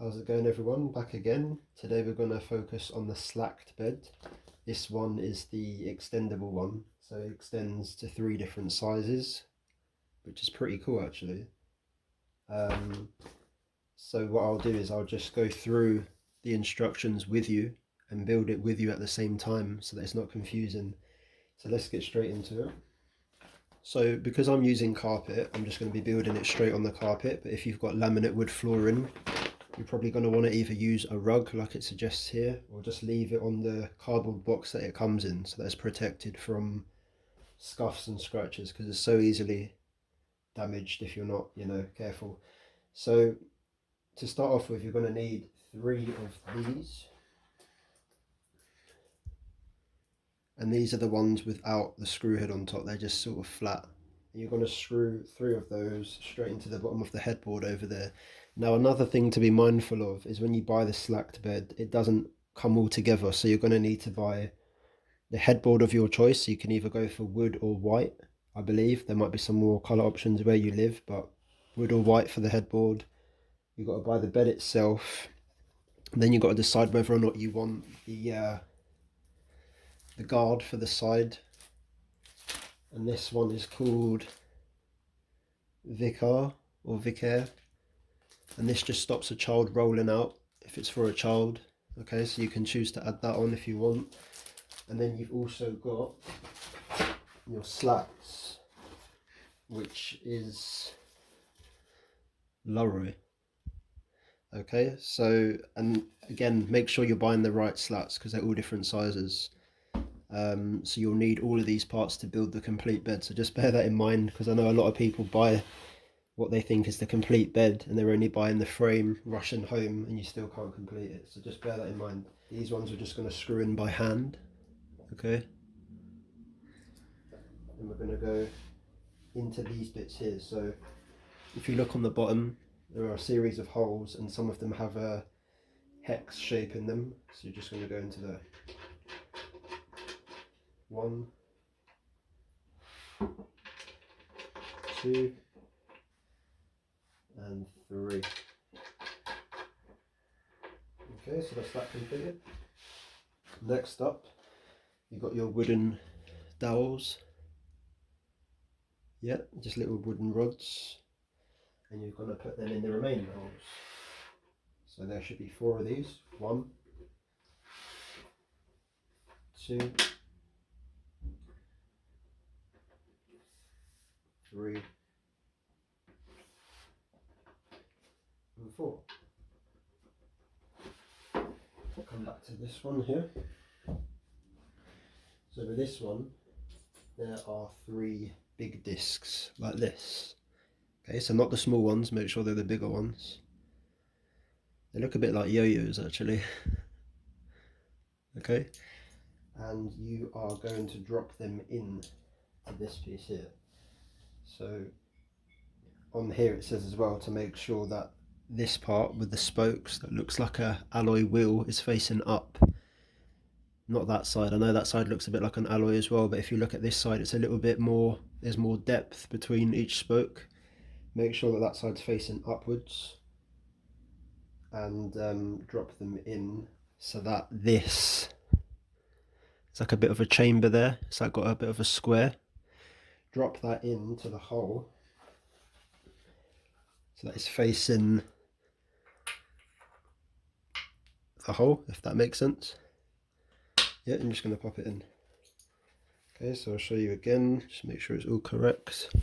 How's it going, everyone? Back again. Today we're going to focus on the Slakt bed. This one is the extendable one, so it extends to 3 different sizes, which is pretty cool actually. So what I'll do is I'll just go through the instructions with you and build it with you at the same time so that it's not confusing. So let's get straight into it. So because I'm using carpet, I'm just going to be building it straight on the carpet, but if you've got laminate wood flooring, you're probably going to want to either use a rug like it suggests here, or just leave it on the cardboard box that it comes in so that it's protected from scuffs and scratches, because it's so easily damaged if you're not, careful. So to start off with, you're going to need 3 of these. And these are the ones without the screw head on top, they're just sort of flat. And you're going to screw 3 of those straight into the bottom of the headboard over there. Now another thing to be mindful of is when you buy the Slakt bed, it doesn't come all together, so you're going to need to buy the headboard of your choice. You can either go for wood or white. I believe there might be some more colour options where you live, but wood or white for the headboard. You've got to buy the bed itself, and then you've got to decide whether or not you want the guard for the side, and this one is called Vicar or Vicaire, and this just stops a child rolling out if it's for a child. Okay, so you can choose to add that on if you want. And then you've also got your slats, which is Lorry. Okay, so, and again, make sure you're buying the right slats because they're all different sizes. So you'll need all of these parts to build the complete bed, so just bear that in mind, because I know a lot of people buy what they think is the complete bed and they're only buying the frame, rushing home, and you still can't complete it. So just bear that in mind. These ones we're just going to screw in by hand, okay? And we're going to go into these bits here. So if you look on the bottom, there are a series of holes and some of them have a hex shape in them, so you're just going to go into there. 1, 2 and 3. Okay, so that's that completed. Next up, you've got your wooden dowels. Yeah, just little wooden rods, and you're going to put them in the remaining holes. So there should be 4 of these. 1, 2, 3 and 4. I'll come back to this one here. So with this one, there are 3 big discs like this. Okay, so not the small ones, make sure they're the bigger ones. They look a bit like yo-yos actually. Okay, and you are going to drop them in to this piece here. So on here it says as well to make sure that this part with the spokes that looks like a alloy wheel is facing up, not that side. I know that side looks a bit like an alloy as well, but if you look at this side, it's a little bit more, there's more depth between each spoke. Make sure that that side's facing upwards, and drop them in so that this, it's like a bit of a chamber there, so I've got a bit of a square. Drop that into the hole so that it's facing the hole, if that makes sense. Yeah, I'm just going to pop it in. Okay, so I'll show you again, just make sure it's all correct.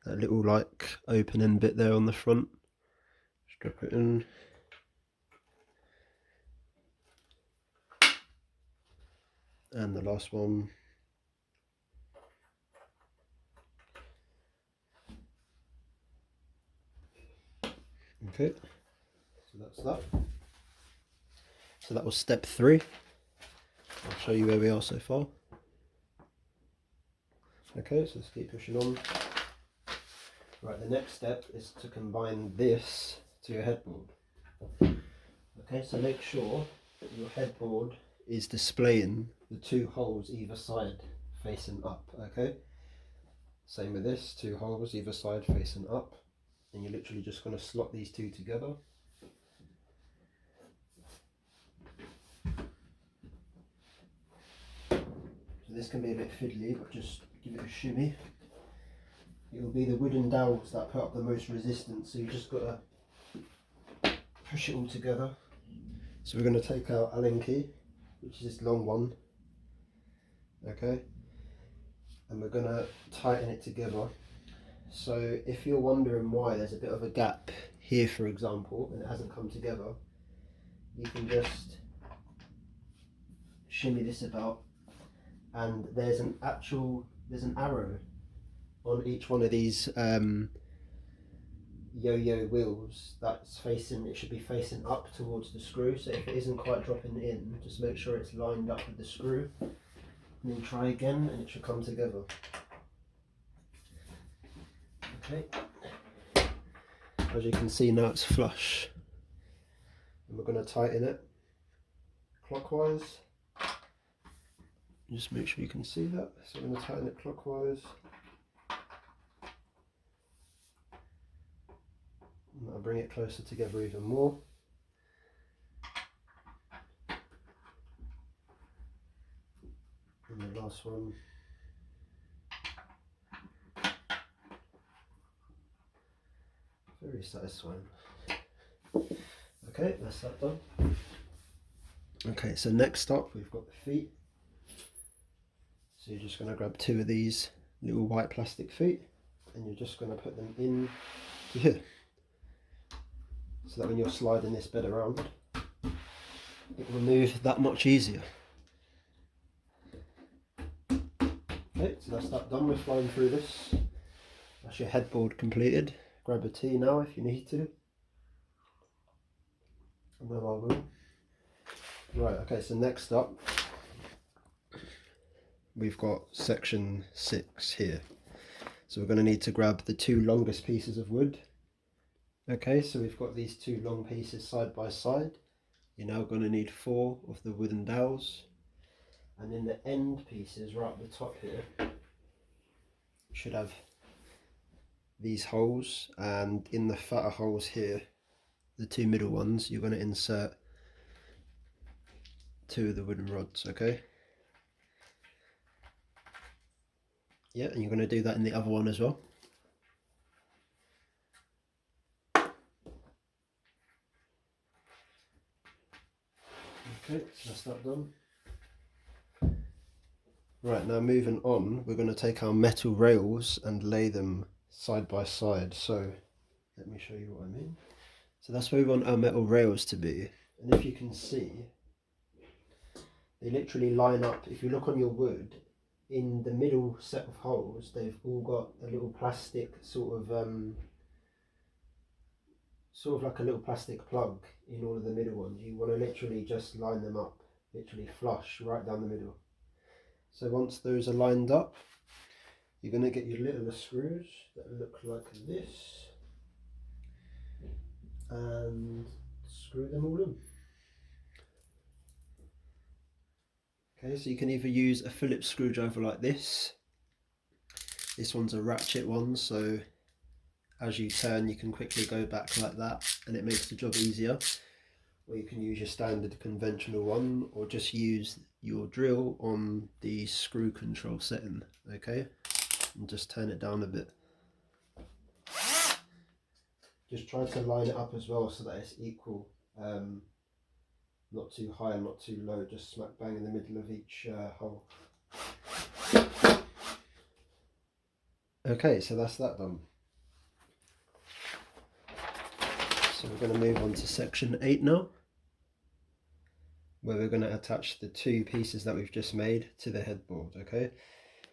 That little like opening bit there on the front, just drop it in. And the last one. Okay, so that's that. So that was step 3. I'll show you where we are so far. Okay, so let's keep pushing on. Right, the next step is to combine this to your headboard. Okay, so make sure that your headboard is displaying the 2 holes either side facing up, okay? Same with this, 2 holes either side facing up. And you're literally just going to slot these 2 together. this can be a bit fiddly, but just give it a shimmy. It will be the wooden dowels that put up the most resistance, so you just got to push it all together. So we're going to take our Allen key, which is this long one, okay, and we're going to tighten it together. So if you're wondering why there's a bit of a gap here, for example, and it hasn't come together, you can just shimmy this about, and there's an arrow on each one of these yo-yo wheels that's facing, it should be facing up towards the screw. So if it isn't quite dropping in, just make sure it's lined up with the screw, and then try again and it should come together. Okay, as you can see now it's flush, and we're going to tighten it clockwise. Just make sure you can see that. So we're going to tighten it clockwise. And I'll bring it closer together even more. And the last one. Very satisfying. Okay, that's that done. Okay, so next up we've got the feet. So you're just going to grab two of these little white plastic feet, and you're just going to put them in here, so that when you're sliding this bed around, it will move that much easier. Okay, so that's that done. We're flying through this. That's your headboard completed. Grab a tea now if you need to. And then I will. Right, okay, so next up, we've got section 6 here. So we're going to need to grab the two longest pieces of wood. Okay, so we've got these two long pieces side by side. You're now going to need 4 of the wooden dowels. And in the end pieces, right at the top here, should have these holes. And in the fatter holes here, the two middle ones, you're going to insert 2 of the wooden rods, okay? Yeah, and you're going to do that in the other one as well. Okay, so that's that done. Right, now moving on, we're going to take our metal rails and lay them side by side. So let me show you what I mean. So that's where we want our metal rails to be. And if you can see, they literally line up. If you look on your wood, in the middle set of holes, they've all got a little plastic sort of like a little plastic plug in all of the middle ones. You want to literally just line them up, literally flush right down the middle. So once those are lined up, you're going to get your little screws that look like this and screw them all in. Okay, so you can either use a Phillips screwdriver like this. This one's a ratchet one, so as you turn you can quickly go back like that and it makes the job easier. Or you can use your standard conventional one, or just use your drill on the screw control setting, okay? And just turn it down a bit. Just try to line it up as well so that it's equal, not too high and not too low, just smack bang in the middle of each hole. Okay, so that's that done. So we're going to move on to section 8 now, where we're going to attach the 2 pieces that we've just made to the headboard, okay?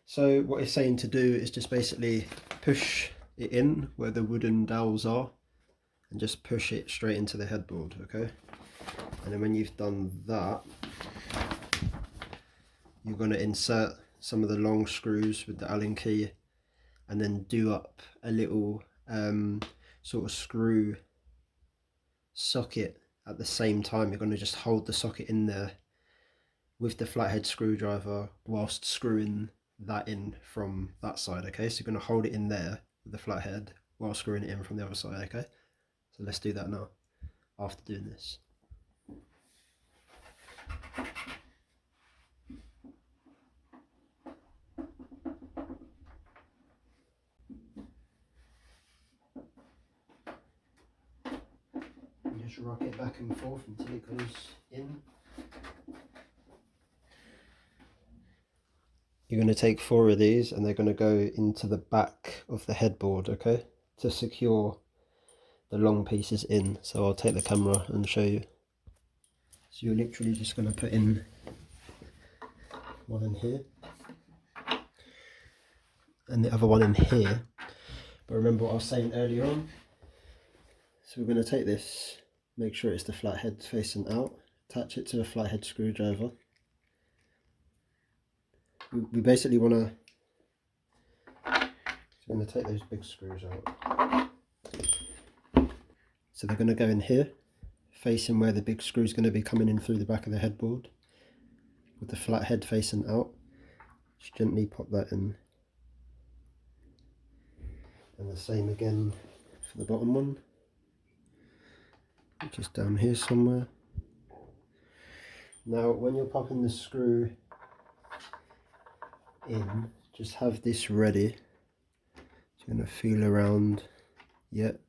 So what it's saying to do is just basically push it in where the wooden dowels are and just push it straight into the headboard, okay? And then when you've done that, you're going to insert some of the long screws with the Allen key and then do up a little sort of screw socket at the same time. You're going to just hold the socket in there with the flathead screwdriver whilst screwing that in from that side, okay? So you're going to hold it in there with the flathead while screwing it in from the other side, okay? So let's do that now after doing this. just rock it back and forth until it goes in. You're going to take 4 of these and they're going to go into the back of the headboard, okay, to secure the long pieces in. So I'll take the camera and show you. So you're literally just going to put in one in here and the other one in here. But remember what I was saying earlier on. So we're going to take this, make sure it's the flat head facing out, attach it to the flathead screwdriver. We basically want to, so we're going to take those big screws out. So they're going to go in here, facing where the big screw is going to be coming in through the back of the headboard, with the flat head facing out. Just gently pop that in. And the same again for the bottom one, which is down here somewhere. Now when you're popping the screw in, just have this ready. So you're going to feel around. Yep.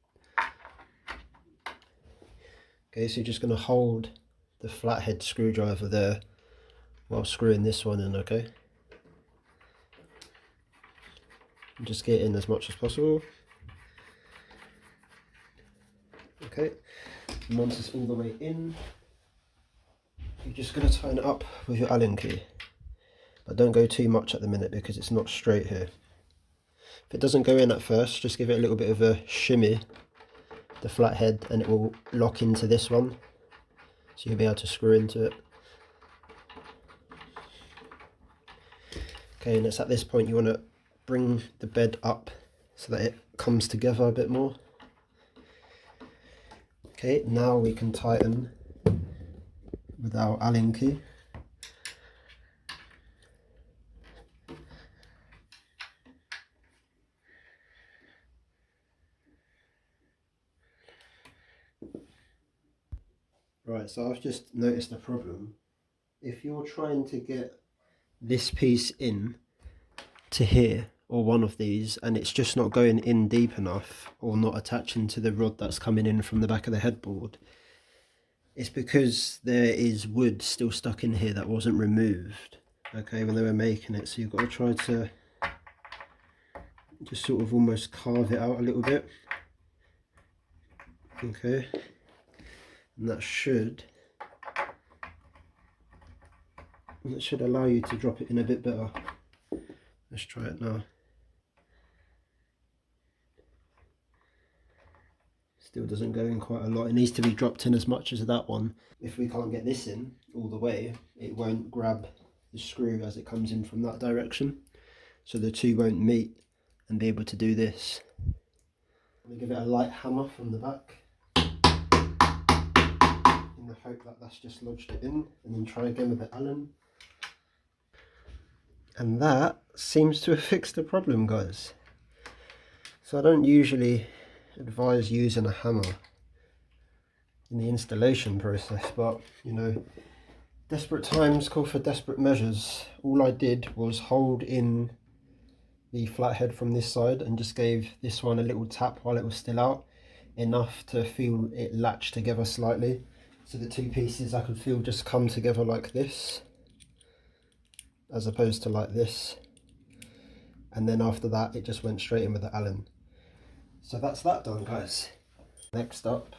Okay, so you're just going to hold the flathead screwdriver there while screwing this one in, okay? And just get it in as much as possible. Okay, and once it's all the way in, you're just going to tighten it up with your Allen key. But don't go too much at the minute because it's not straight here. If it doesn't go in at first, just give it a little bit of a shimmy, the flat head, and it will lock into this one. So you'll be able to screw into it. Okay, and it's at this point you want to bring the bed up so that it comes together a bit more. Okay, now we can tighten with our Allen key. Right, so I've just noticed a problem. If you're trying to get this piece in to here, or one of these, and it's just not going in deep enough, or not attaching to the rod that's coming in from the back of the headboard, it's because there is wood still stuck in here that wasn't removed, okay, when they were making it. So you've got to try to just sort of almost carve it out a little bit, okay, and that should allow you to drop it in a bit better. Let's try it now. Still doesn't go in quite a lot. It needs to be dropped in as much as that one. If we can't get this in all the way, it won't grab the screw as it comes in from that direction. So the two won't meet and be able to do this. I'm going to give it a light hammer from the back, in the hope that that's just lodged it in, and then try again with the Allen. And that seems to have fixed the problem, guys. So I don't usually advise using a hammer in the installation process, but you know, desperate times call for desperate measures. All I did was hold in the flathead from this side and just gave this one a little tap while it was still out, enough to feel it latch together slightly, so the two pieces I could feel just come together like this, as opposed to like this. And then after that it just went straight in with the Allen. So that's that done, guys. Next up,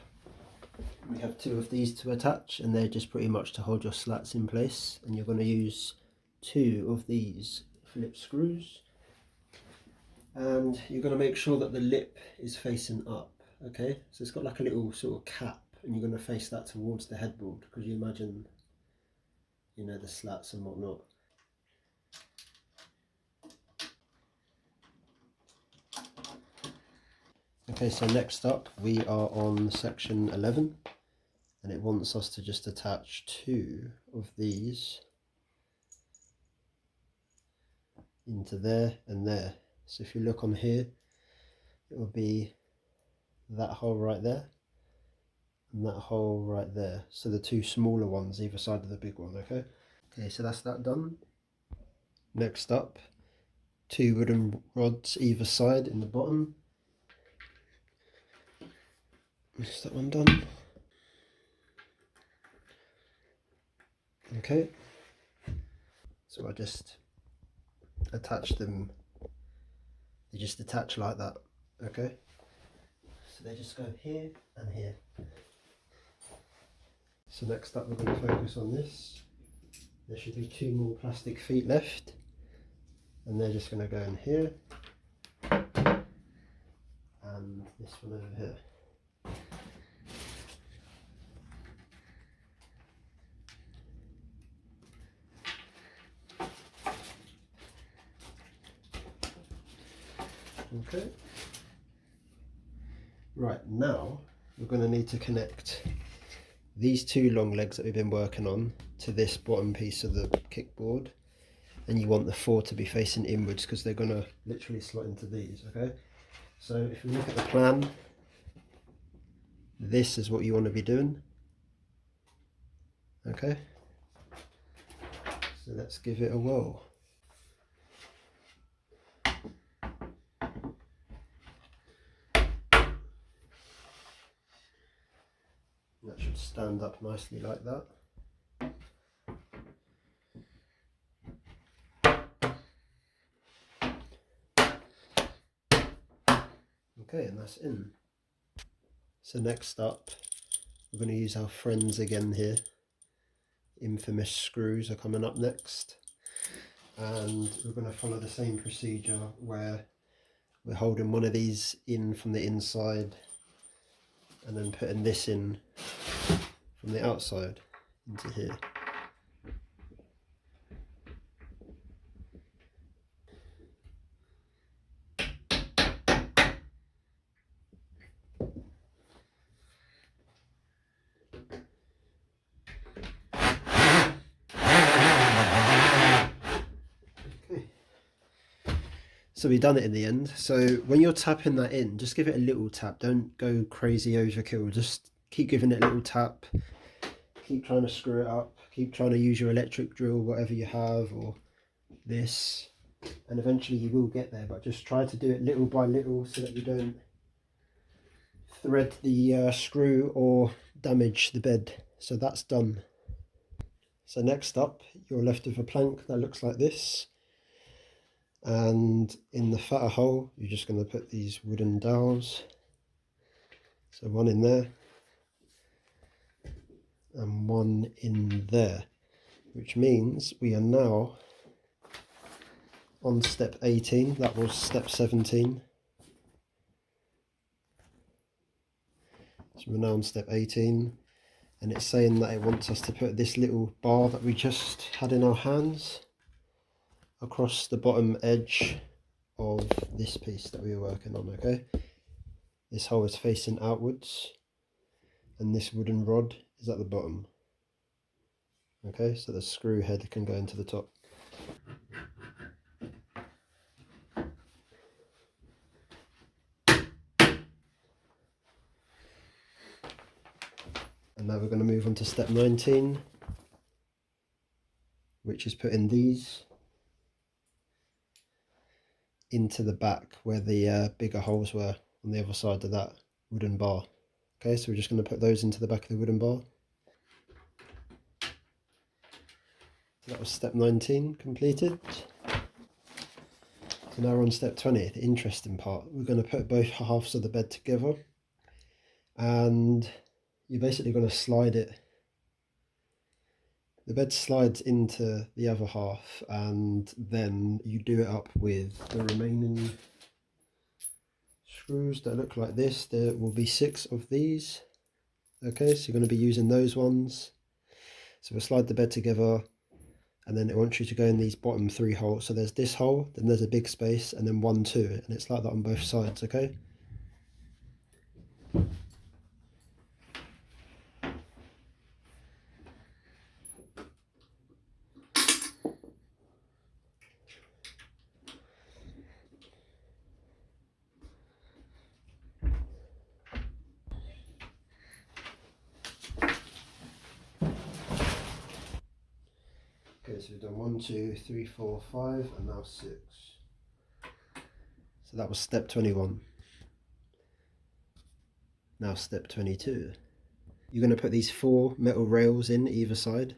we have 2 of these to attach, and they're just pretty much to hold your slats in place. And you're going to use 2 of these Phillips screws, and you're going to make sure that the lip is facing up, okay? So it's got like a little sort of cap, and you're going to face that towards the headboard, because you imagine, you know, the slats and whatnot. Okay, so next up we are on section 11, and it wants us to just attach 2 of these into there and there. So if you look on here, it will be that hole right there and that hole right there. So the 2 smaller ones either side of the big one, okay? Okay, so that's that done. Next up, 2 wooden rods either side in the bottom. Is that one done? Okay, so I just attach them, they just attach like that. Okay, so they just go here and here. So next up we're going to focus on this. There should be 2 more plastic feet left, and they're just going to go in here and this one over here. Okay, right, now we're going to need to connect these 2 long legs that we've been working on to this bottom piece of the kickboard, and you want the 4 to be facing inwards because they're going to literally slot into these. Okay, so if we look at the plan, this is what you want to be doing. Okay, so let's give it a whirl. That should stand up nicely like that. Okay, and that's in. So next up, we're going to use our friends again here. Infamous screws are coming up next. And we're going to follow the same procedure where we're holding one of these in from the inside and then putting this in from the outside into here. So we've done it in the end. So when you're tapping that in, just give it a little tap. Don't go crazy overkill. Just keep giving it a little tap. Keep trying to screw it up. Keep trying to use your electric drill, whatever you have, or this. And eventually you will get there, but just try to do it little by little so that you don't thread the screw or damage the bed. So that's done. So next up, you're left with a plank that looks like this. And in the fatter hole, you're just going to put these wooden dowels. So one in there and one in there, which means we are now on step 18. That was step 17. So we're now on step 18, and it's saying that it wants us to put this little bar that we just had in our hands across the bottom edge of this piece that we were working on. Okay, this hole is facing outwards and this wooden rod is at the bottom. Okay, so the screw head can go into the top. And now we're going to move on to step 19, which is putting these into the back where the bigger holes were on the other side of that wooden bar. Okay, so we're just going to put those into the back of the wooden bar. So that was step 19 completed. So now we're on step 20, the interesting part. We're going to put both halves of the bed together, and you're basically going to slide it. The bed slides into the other half, and then you do it up with the remaining screws that look like this. There will be 6 of these. Okay, so you're going to be using those ones. So we'll slide the bed together, and then it wants you to go in these bottom 3 holes. So there's this hole, then there's a big space, and then 1, 2, and it's like that on both sides. Okay. Okay, so we've done 1, 2, 3, 4, 5, and now 6. So that was step 21. Now step 22. You're going to put these 4 metal rails in either side.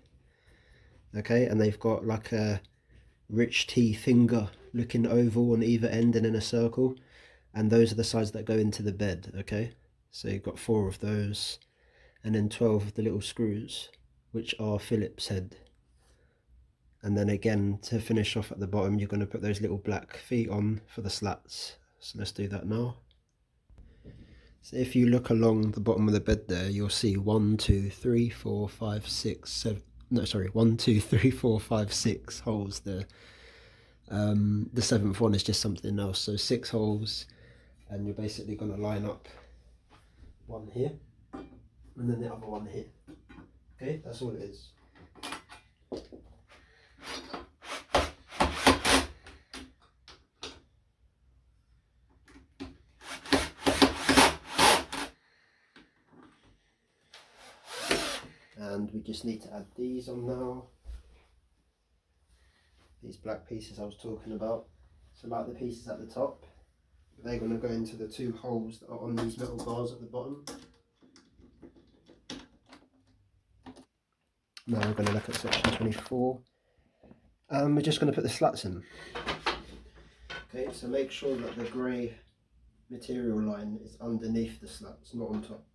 okay, and they've got like a rich tea finger looking oval on either end and in a circle, and those are the sides that go into the bed, okay? So you've got 4 of those, and then 12 of the little screws, which are Phillips head. And then again, to finish off at the bottom, you're going to put those little black feet on for the slats. So let's do that now. So if you look along the bottom of the bed there, you'll see 1, 2, 3, 4, 5, 6, 7. No, sorry, 1, 2, 3, 4, 5, 6 holes there. The 7th one is just something else. So 6 holes, and you're basically going to line up one here, and then the other one here. Okay, that's all it is. And we just need to add these on now. These black pieces I was talking about. So like the pieces at the top, they're going to go into the 2 holes that are on these metal bars at the bottom. Now we're going to look at section 24. We're just going to put the slats in. Okay, so make sure that the grey material line is underneath the slats, not on top.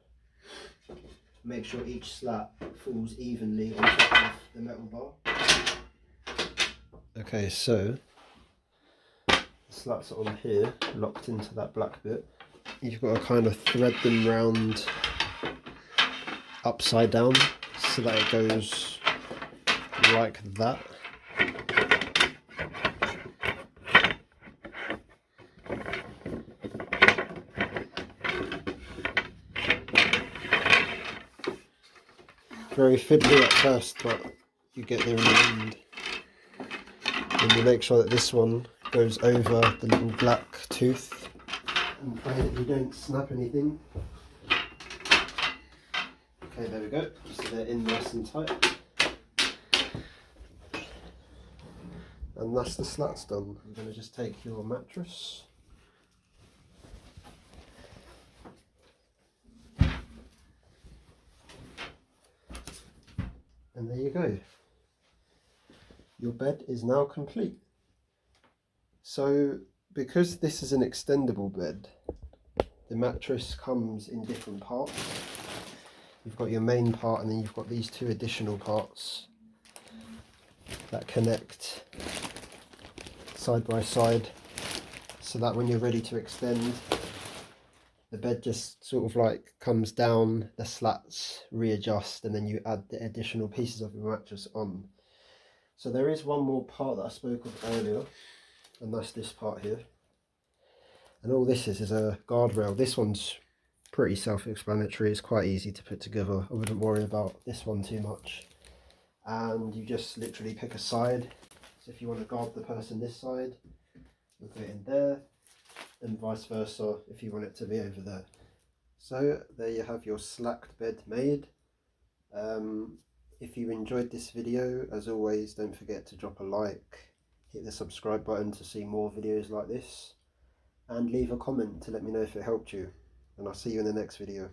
Make sure each slat falls evenly on top of the metal bar. Okay, so the slats are on here, locked into that black bit. You've got to kind of thread them round upside down so that it goes like that. Very fiddly at first, but you get there in the end. And you make sure that this one goes over the little black tooth, and pray that you don't snap anything. Okay, there we go. So they're in nice and tight. And that's the slats done. I'm going to just take your mattress. And there you go. Your bed is now complete. So because this is an extendable bed, the mattress comes in different parts. You've got your main part, and then you've got these 2 additional parts that connect side by side, so that when you're ready to extend, the bed just sort of like comes down, the slats readjust, and then you add the additional pieces of your mattress on. So there is one more part that I spoke of earlier, and that's this part here. And all this is a guardrail. This one's pretty self-explanatory, it's quite easy to put together. I wouldn't worry about this one too much. And you just literally pick a side. So if you want to guard the person this side, you'll put it in there, and vice versa if you want it to be over there. So there you have your Slakt bed made. If you enjoyed this video, as always, don't forget to drop a like, hit the subscribe button to see more videos like this, and leave a comment to let me know if it helped you. And I'll see you in the next video.